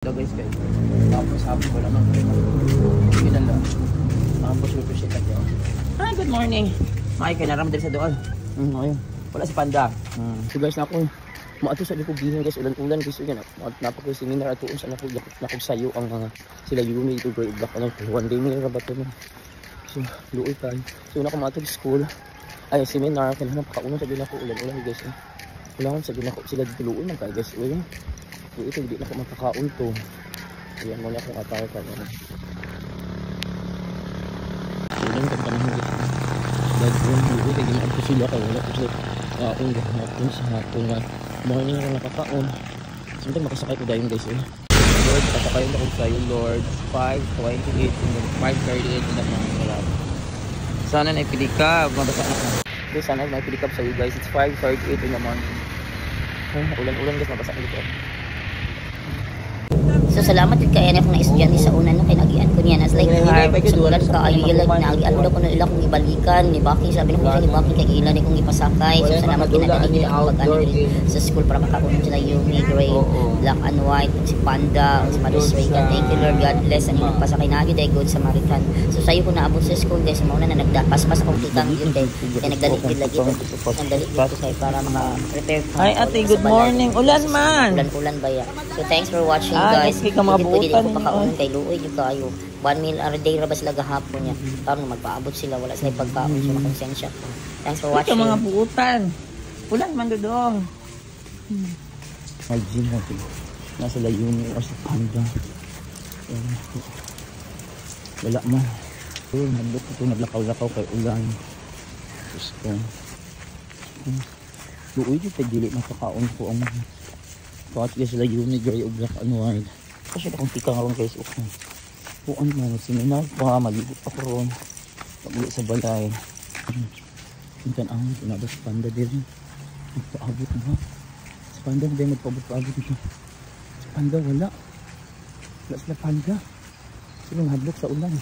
Ito guys, tapos hapon ko naman ginala. Tapos represent natin. Hi, good morning. May kanaram din sa doon. Ayun. Wala si Panda. So guys, na ako maato sa likod din guys, ulan-ulan guys yan. Napako si seminar ato sa nakog sayo ang mga sila Yumi ito grade black ano. One day may rabato mo. So luoy tayo. So na ko maato sa school. Ay seminar kanina pakauna sa din ako ulan-ulan guys. Ulan sa din ako sila duluon man kay guys. Uy. So ito hindi na ako makakaon to. Ayan muna akong atay ka. Ulan ka pa naman guys. Dahil luoy kay ginaan ko sila kay wala ko sila. Ang gahapon sa hapon na morning na nakakaon. Siyempre makasakay ko dahil guys Lord, kasakayin ako sa iyo Lord. 5:28 and then 5:38 in the morning. Sana naipilikab. Mabasa na. Sana naipilikab sa iyo guys. It's 5:38 in the morning. Ulan-ulan guys. Mabasa na dito. So salamat din kay anak na estudyante sa una no kay nagian ko niya nas like sulan ka ayilag na agian ko na ila kong ibalikan ni Baki sabi ko ni Baki kay ila ni kong ipasakay so salamat kinadali nila pag-ano sa school para makakuha sila yung Gray, Black and White, si Panda, si Mother's Day. Thank you Lord, God bless and nagpasakay na agi day good Samaritan. So sayo ko naabot sa school guys mauna na nagdapaspas akong tikang yun kay nagdalig lagi ko nagdalig dito say para maka-prepare. Hi ate, good morning. Ulan man. Ulan ba ya. So thanks for watching guys. Hindi ka mabutan ko pakaunan kay luoy yung kayo 1 meal a day ra ba sila gahapon niya para magpaabot sila wala sila pagkaon so makonsensya. Thanks for watching. Ito mga buutan ulan man dodong gym natin nasa layuni o sa Panda wala man nandok ito naglakaw-lakaw kay ulan gusto luoy yung pagdili makakaon ko ang kahit guys sila Yumi, Gray o Black and White. Kasi akong tika nga ron guys. Okay. Puan mo, seminar pa, mag-ibot ako ron. Pag-uwi sa balay. Minsan ang pinabas sa Panda din. Magpaabot mo ha. Sa Panda, hindi magpaabot dito. Sa Panda, wala. Wala sila Panda. Sila nahadlok sa ulan.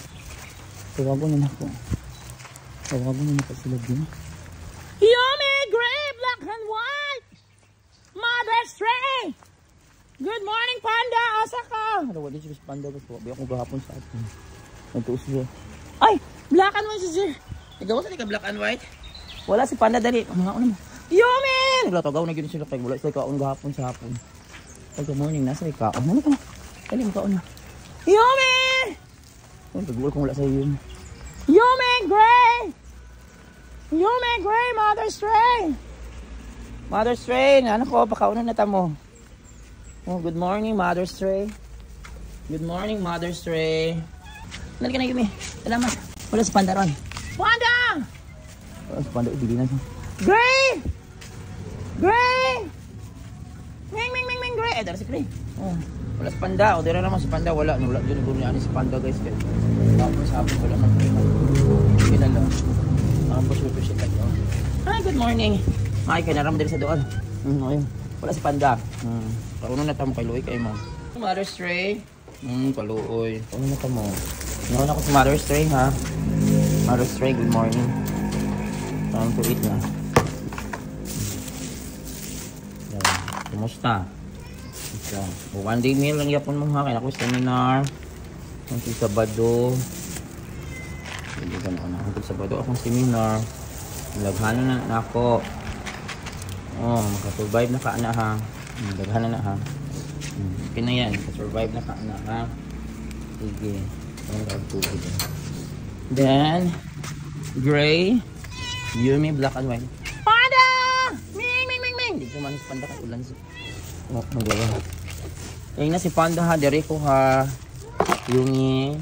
Tawagon na ako. Tawagon na ako sila din. Yumi, Gray, Black and White! Mother's Day! Good morning, Panda! Asa ka? Ano, wala siya sa Panda. Babi ako gahapon sa atin. Nagtuos siya. Ay! Black and White siya! Ikaw sa ka Black and White? Wala si Panda dali. Mga ano mo? Yumi! Naglatagaw na gano'n sila kay wala sila kaon gahapon sa hapon. Good morning, nasa ikaon. Ano ka? Dali mo kaon na. Yumi! Pag-uwal kung wala sa iyo. Yumi, Gray! Yumi, Gray, Mother's Day! Mother's Day, ano ko, pakaunan na tamo. Oh, good morning, Mother's Day. Good morning, Mother's Day. Nali ka na, Yumi. Salamat. Wala si Panda ron. Panda! Wala si Panda, ibili na siya. Gray! Gray! Ming, Gray! Dara si Gray. Oh, wala si Panda. O, dira naman si Panda. Wala dyan yung si Panda, guys. Tapos hapon wala man. Kinala. Tapos represent natin. Hi, good morning. May kanaram din sa doon. Ayun. Wala si Panda. Pauno na tamo kay Luoy kay mo. Mother's Day. Paluoy. Pauno na tamo. Nauna ko si Mother's Day ha. Mother's Day, good morning. Time to eat na. Kumusta? So, one day meal lang yapon mo ha. Kaya ako seminar. Ang Sabado. Hindi ka na ako. Sabado akong seminar. Laghanan na ako. Oh, makasurvive na ka na ha. Daghan na ha. Okay na yan. Makasurvive na ka na ha. Sige. Then, Gray, Yumi, Black and White. Panda! Ming! Hindi ko man si Panda kay ulan. Oh, magawa. Ayun na si Panda ha. Dere ko ha. Yumi.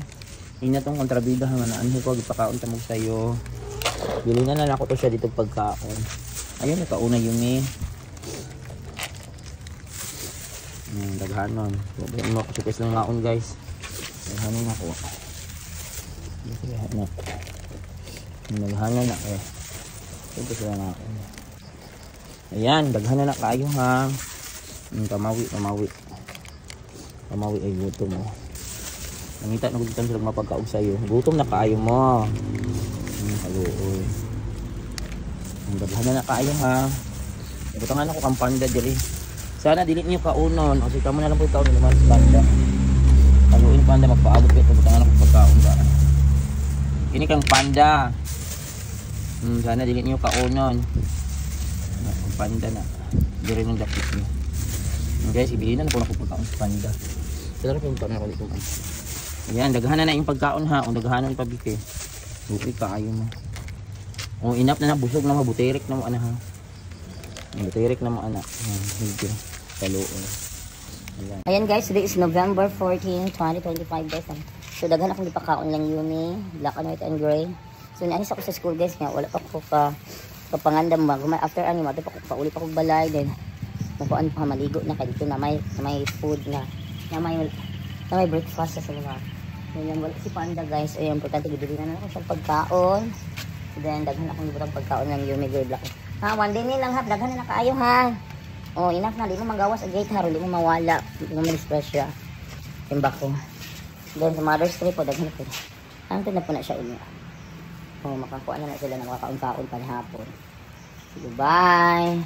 Ayun na tong kontrabida ha. Manaan ko. Gipakaon tamog sa'yo. Bili na ako to siya dito pagkaon. Ayun, nakauna Yumi. Daghanon. Daghanon mo kasi kasi lang maon guys. Daghanon ako. Daghanon na eh. Ito sila na ako. Ayan, daghanon na kayo ha. Pamawi. Pamawi ay gutom mo. Nangita na gutom sila mapagkaog sa'yo. Gutom na kayo mo. Haluoy. Daghanon na kayo ha. Butangan ako kang Panda diri. Sana dili niyo kaunon. O sige, kamo na lang po yung kaunon naman sa panda. Taluin panda, magpaabot kayo. Pabutangan ako pagkaon ba. Ini kang panda. Sana dili niyo kaunon. Ang panda na. Diri ng dapit niyo. Guys, ibilinan na po na po pagkaon sa panda. Sarap yung pagkaon na ko dito. Ayan, daghanan na yung pagkaon ha. O daghanan yung pabike. Buki kaayo mo. O enough na busog na mo. Buterik na mo ana ha. Buterik na mo ana. Medyo taluon. Ayan guys, today is November 14, 2025 guys. So daghan akong ipakaon lang Yumi, black and white and gray. So naalis ako sa school guys nga, wala pa ko kapangandam ba. After ano, mati pa ko pauli pa ko balay din. Nakuan pa maligo na kay dito na may food na may breakfast sa mga. Yan wala si Panda guys. Ay importante gidili na ako sa pagkaon. Then daghan akong ibutang pagkaon ng Yumi Gray Black. Ha, one day ni lang ha, daghan na kaayo ha. Oh, enough na, di mo magawas ang gate ha, di mo mawala, di mo ma-dispressya. Timba ko. Then sa Mother's Day po, daghan ko. Antay na po na siya inyo. Oh, makakuha na sila ng makaon-kaon panhapon. Sige, bye!